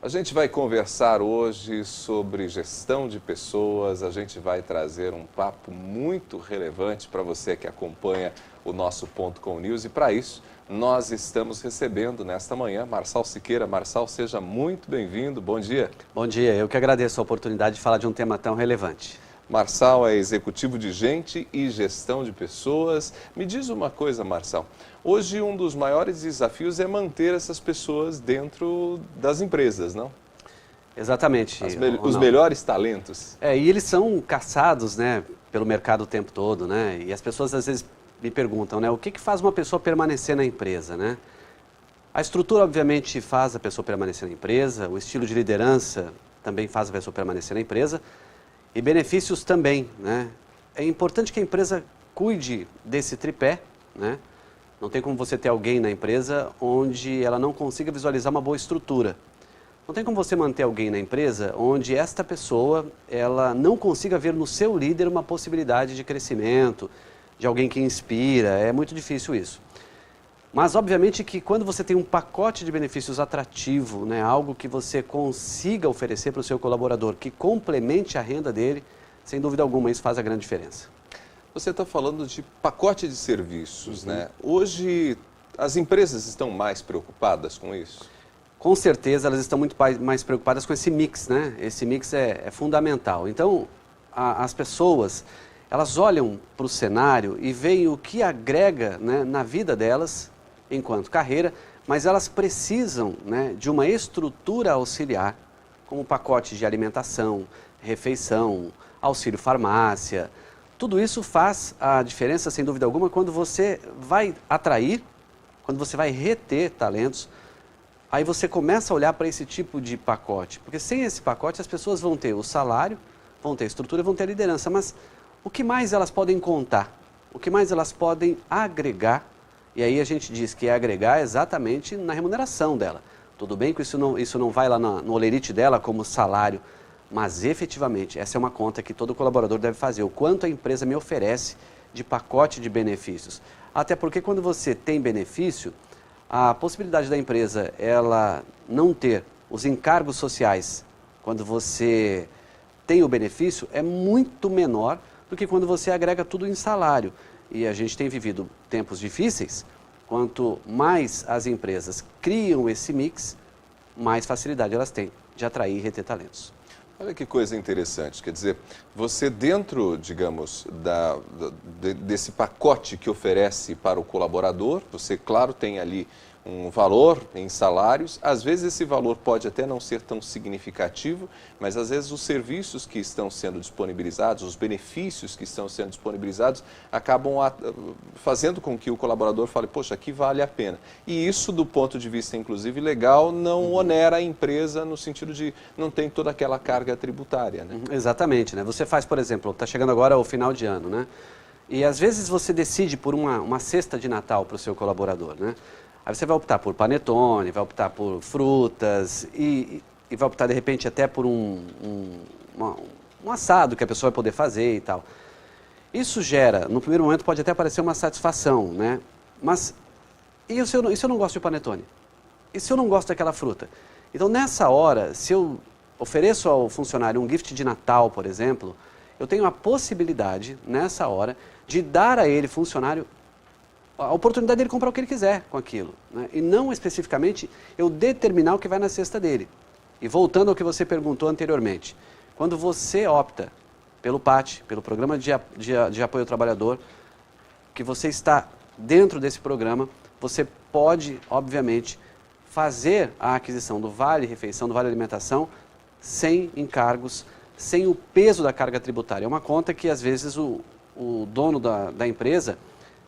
A gente vai conversar hoje sobre gestão de pessoas, a gente vai trazer um papo muito relevante para você que acompanha o nosso Ponto Com News e para isso nós estamos recebendo nesta manhã Marçal Siqueira. Marçal, seja muito bem-vindo, bom dia. Bom dia, eu que agradeço a oportunidade de falar de um tema tão relevante. Marçal é executivo de gente e gestão de pessoas. Me diz uma coisa, Marçal, hoje um dos maiores desafios é manter essas pessoas dentro das empresas, não? Exatamente. Os melhores talentos. E eles são caçados, né, pelo mercado o tempo todo, né? E as pessoas às vezes me perguntam, né, o que faz uma pessoa permanecer na empresa, né? A estrutura, obviamente, faz a pessoa permanecer na empresa, o estilo de liderança também faz a pessoa permanecer na empresa, e benefícios também, né? É importante que a empresa cuide desse tripé, né? Não tem como você ter alguém na empresa onde ela não consiga visualizar uma boa estrutura. Não tem como você manter alguém na empresa onde esta pessoa ela não consiga ver no seu líder uma possibilidade de crescimento, de alguém que inspira. É muito difícil isso. Mas, obviamente, que quando você tem um pacote de benefícios atrativo, né, algo que você consiga oferecer para o seu colaborador, que complemente a renda dele, sem dúvida alguma, isso faz a grande diferença. Você está falando de pacote de serviços, né? Hoje, as empresas estão mais preocupadas com isso? Com certeza, elas estão muito mais preocupadas com esse mix, né? Esse mix é fundamental. Então, as pessoas, elas olham para o cenário e veem o que agrega, né, na vida delas, enquanto carreira, mas elas precisam, né, de uma estrutura auxiliar, como pacote de alimentação, refeição, auxílio farmácia. Tudo isso faz a diferença, sem dúvida alguma, quando você vai atrair, quando você vai reter talentos, aí você começa a olhar para esse tipo de pacote. Porque sem esse pacote as pessoas vão ter o salário, vão ter a estrutura, vão ter a liderança, mas o que mais elas podem contar? O que mais elas podem agregar? E aí a gente diz que é agregar exatamente na remuneração dela. Tudo bem que isso não vai lá no olerite dela como salário, mas efetivamente essa é uma conta que todo colaborador deve fazer. O quanto a empresa me oferece de pacote de benefícios. Até porque quando você tem benefício, a possibilidade da empresa ela não ter os encargos sociais quando você tem o benefício é muito menor do que quando você agrega tudo em salário. E a gente tem vivido tempos difíceis, quanto mais as empresas criam esse mix, mais facilidade elas têm de atrair e reter talentos. Olha que coisa interessante, quer dizer, você dentro, digamos, desse pacote que oferece para o colaborador, você, claro, tem ali um valor em salários, às vezes esse valor pode até não ser tão significativo, mas às vezes os serviços que estão sendo disponibilizados, os benefícios que estão sendo disponibilizados, acabam fazendo com que o colaborador fale, poxa, aqui vale a pena. E isso, do ponto de vista, inclusive, legal, não onera a empresa no sentido de não tem toda aquela carga tributária, né? Exatamente, né? Você faz, por exemplo, está chegando agora o final de ano, né? E às vezes você decide por uma cesta de Natal para o seu colaborador, né? Aí você vai optar por panetone, vai optar por frutas e vai optar de repente até por um assado que a pessoa vai poder fazer e tal. Isso gera, no primeiro momento pode até parecer uma satisfação, né? Mas e se eu não gosto de panetone? E se eu não gosto daquela fruta? Então nessa hora, se eu ofereço ao funcionário um gift de Natal, por exemplo, eu tenho a possibilidade, nessa hora, de dar a ele, funcionário, a oportunidade dele comprar o que ele quiser com aquilo, né? E não especificamente eu determinar o que vai na cesta dele. E voltando ao que você perguntou anteriormente, quando você opta pelo PAT, pelo Programa de Apoio ao Trabalhador, que você está dentro desse programa, você pode, obviamente, fazer a aquisição do Vale Refeição, do Vale Alimentação, sem encargos, sem o peso da carga tributária. É uma conta que, às vezes, o dono da empresa,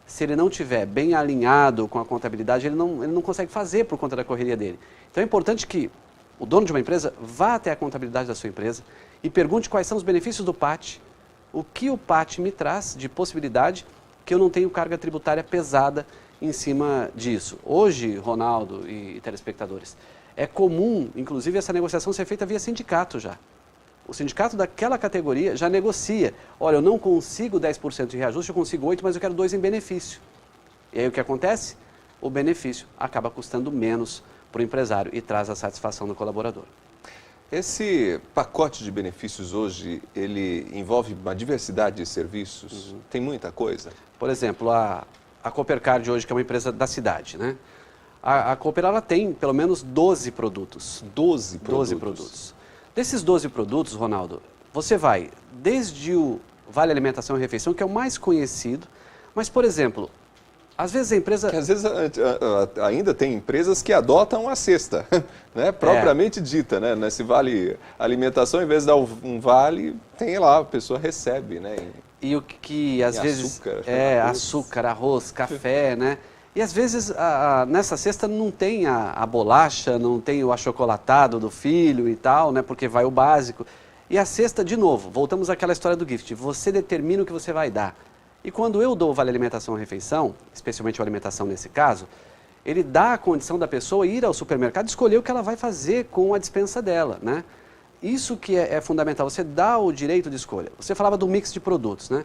se ele não tiver bem alinhado com a contabilidade, ele não consegue fazer por conta da correria dele. Então é importante que o dono de uma empresa vá até a contabilidade da sua empresa e pergunte quais são os benefícios do PAT, o que o PAT me traz de possibilidade que eu não tenho carga tributária pesada em cima disso. Hoje, Ronaldo e telespectadores, é comum, inclusive, essa negociação ser feita via sindicato já. O sindicato daquela categoria já negocia. Olha, eu não consigo 10% de reajuste, eu consigo 8%, mas eu quero 2% em benefício. E aí o que acontece? O benefício acaba custando menos para o empresário e traz a satisfação do colaborador. Esse pacote de benefícios hoje, ele envolve uma diversidade de serviços? Tem muita coisa? Por exemplo, a Coopercard hoje, que é uma empresa da cidade, né? A Cooper, ela tem pelo menos 12 produtos. 12 produtos? 12 produtos. Desses 12 produtos, Ronaldo, você vai desde o Vale Alimentação e Refeição, que é o mais conhecido, mas, por exemplo, às vezes a empresa... Às vezes ainda tem empresas que adotam a cesta, né? Propriamente dita, né? Nesse Vale Alimentação, em vez de dar um vale, tem lá, a pessoa recebe, né? E o que às vezes... Açúcar. Açúcar, arroz, café, né? E às vezes nessa cesta não tem a bolacha, não tem o achocolatado do filho e tal, né? Porque vai o básico. E a cesta, de novo, voltamos àquela história do gift. Você determina o que você vai dar. E quando eu dou o Vale Alimentação e Refeição, especialmente a alimentação nesse caso, ele dá a condição da pessoa ir ao supermercado e escolher o que ela vai fazer com a despensa dela, né? Isso que é fundamental, você dá o direito de escolha. Você falava do mix de produtos, né?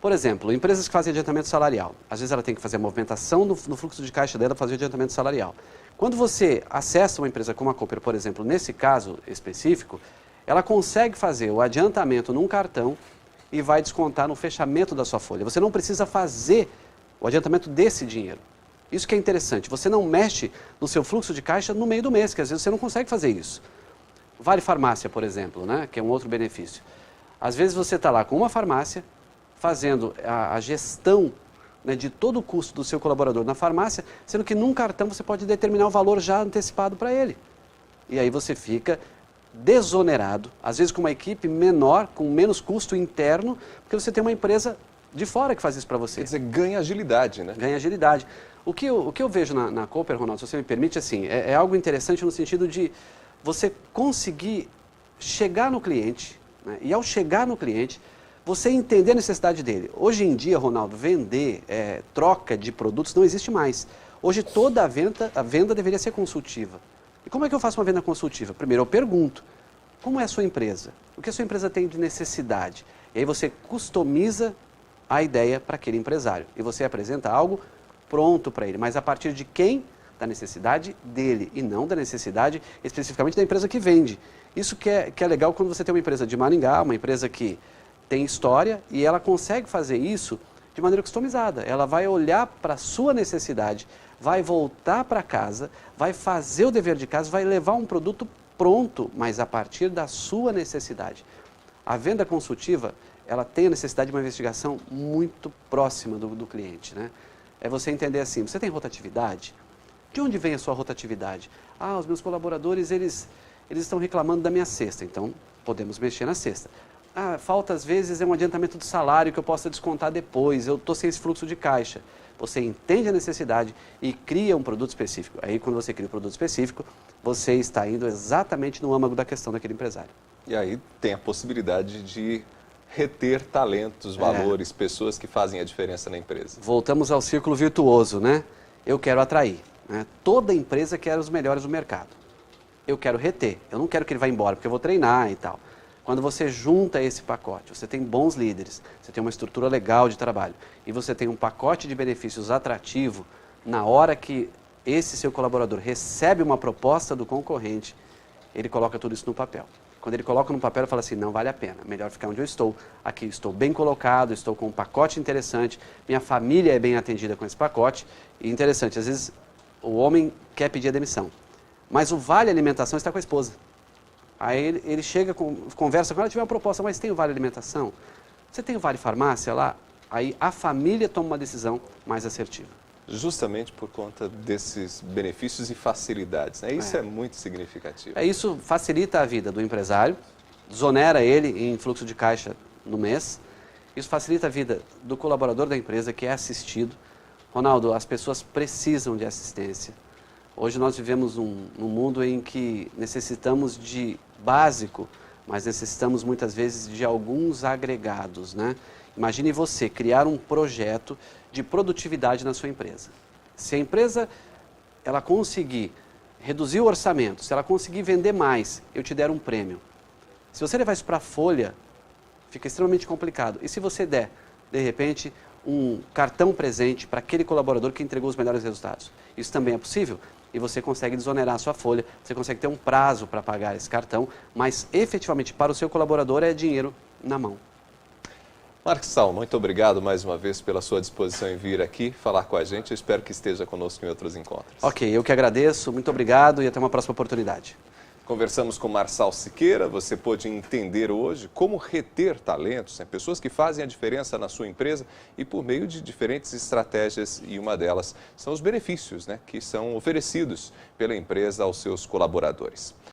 Por exemplo, empresas que fazem adiantamento salarial. Às vezes ela tem que fazer a movimentação no fluxo de caixa dela para fazer o adiantamento salarial. Quando você acessa uma empresa como a Cooper, por exemplo, nesse caso específico, ela consegue fazer o adiantamento num cartão e vai descontar no fechamento da sua folha. Você não precisa fazer o adiantamento desse dinheiro. Isso que é interessante. Você não mexe no seu fluxo de caixa no meio do mês, que às vezes você não consegue fazer isso. Vale farmácia, por exemplo, né? Que é um outro benefício. Às vezes você está lá com uma farmácia, fazendo a gestão, né, de todo o custo do seu colaborador na farmácia, sendo que num cartão você pode determinar o valor já antecipado para ele. E aí você fica desonerado, às vezes com uma equipe menor, com menos custo interno, porque você tem uma empresa de fora que faz isso para você. Quer dizer, ganha agilidade, né? Ganha agilidade. O que eu vejo na Cooper, Ronaldo, se você me permite, assim, é algo interessante no sentido de você conseguir chegar no cliente, né, e ao chegar no cliente, você entender a necessidade dele. Hoje em dia, Ronaldo, vender, troca de produtos não existe mais. Hoje toda a venda deveria ser consultiva. E como é que eu faço uma venda consultiva? Primeiro eu pergunto, como é a sua empresa? O que a sua empresa tem de necessidade? E aí você customiza a ideia para aquele empresário. E você apresenta algo pronto para ele, mas a partir de quem? Da necessidade dele e não da necessidade especificamente da empresa que vende. Isso que é legal quando você tem uma empresa de Maringá, uma empresa que tem história e ela consegue fazer isso de maneira customizada. Ela vai olhar para a sua necessidade, vai voltar para casa, vai fazer o dever de casa, vai levar um produto pronto, mas a partir da sua necessidade. A venda consultiva, ela tem a necessidade de uma investigação muito próxima do cliente, né? É você entender assim, você tem rotatividade? De onde vem a sua rotatividade? Ah, os meus colaboradores, eles estão reclamando da minha cesta, então podemos mexer na cesta. Ah, falta às vezes um adiantamento do salário que eu possa descontar depois, eu estou sem esse fluxo de caixa. Você entende a necessidade e cria um produto específico. Aí quando você cria um produto específico, você está indo exatamente no âmago da questão daquele empresário. E aí tem a possibilidade de reter talentos, valores, pessoas que fazem a diferença na empresa. Voltamos ao círculo virtuoso, né? Eu quero atrair, né? Toda empresa quer os melhores do mercado. Eu quero reter, eu não quero que ele vá embora, porque eu vou treinar e tal. Quando você junta esse pacote, você tem bons líderes, você tem uma estrutura legal de trabalho e você tem um pacote de benefícios atrativo, na hora que esse seu colaborador recebe uma proposta do concorrente, ele coloca tudo isso no papel. Quando ele coloca no papel, ele fala assim, não vale a pena, melhor ficar onde eu estou. Aqui estou bem colocado, estou com um pacote interessante, minha família é bem atendida com esse pacote. E interessante, às vezes o homem quer pedir a demissão, mas o Vale Alimentação está com a esposa. Aí ele chega, conversa com ela, tiver uma proposta, mas tem o Vale Alimentação? Você tem o Vale Farmácia lá? Aí a família toma uma decisão mais assertiva. Justamente por conta desses benefícios e facilidades, né? Isso é muito significativo. Isso facilita a vida do empresário, desonera ele em fluxo de caixa no mês, isso facilita a vida do colaborador da empresa que é assistido. Ronaldo, as pessoas precisam de assistência. Hoje nós vivemos num mundo em que necessitamos de básico, mas necessitamos muitas vezes de alguns agregados, né? Imagine você criar um projeto de produtividade na sua empresa. Se a empresa ela conseguir reduzir o orçamento, se ela conseguir vender mais, eu te der um prêmio. Se você levar isso para a folha, fica extremamente complicado. E se você der, de repente, um cartão presente para aquele colaborador que entregou os melhores resultados? Isso também é possível? e você consegue desonerar a sua folha, você consegue ter um prazo para pagar esse cartão, mas efetivamente para o seu colaborador é dinheiro na mão. Marçal, muito obrigado mais uma vez pela sua disposição em vir aqui falar com a gente. Eu espero que esteja conosco em outros encontros. Ok, eu que agradeço, muito obrigado e até uma próxima oportunidade. Conversamos com Marçal Siqueira. Você pôde entender hoje como reter talentos, pessoas que fazem a diferença na sua empresa e por meio de diferentes estratégias, e uma delas são os benefícios que são oferecidos pela empresa aos seus colaboradores.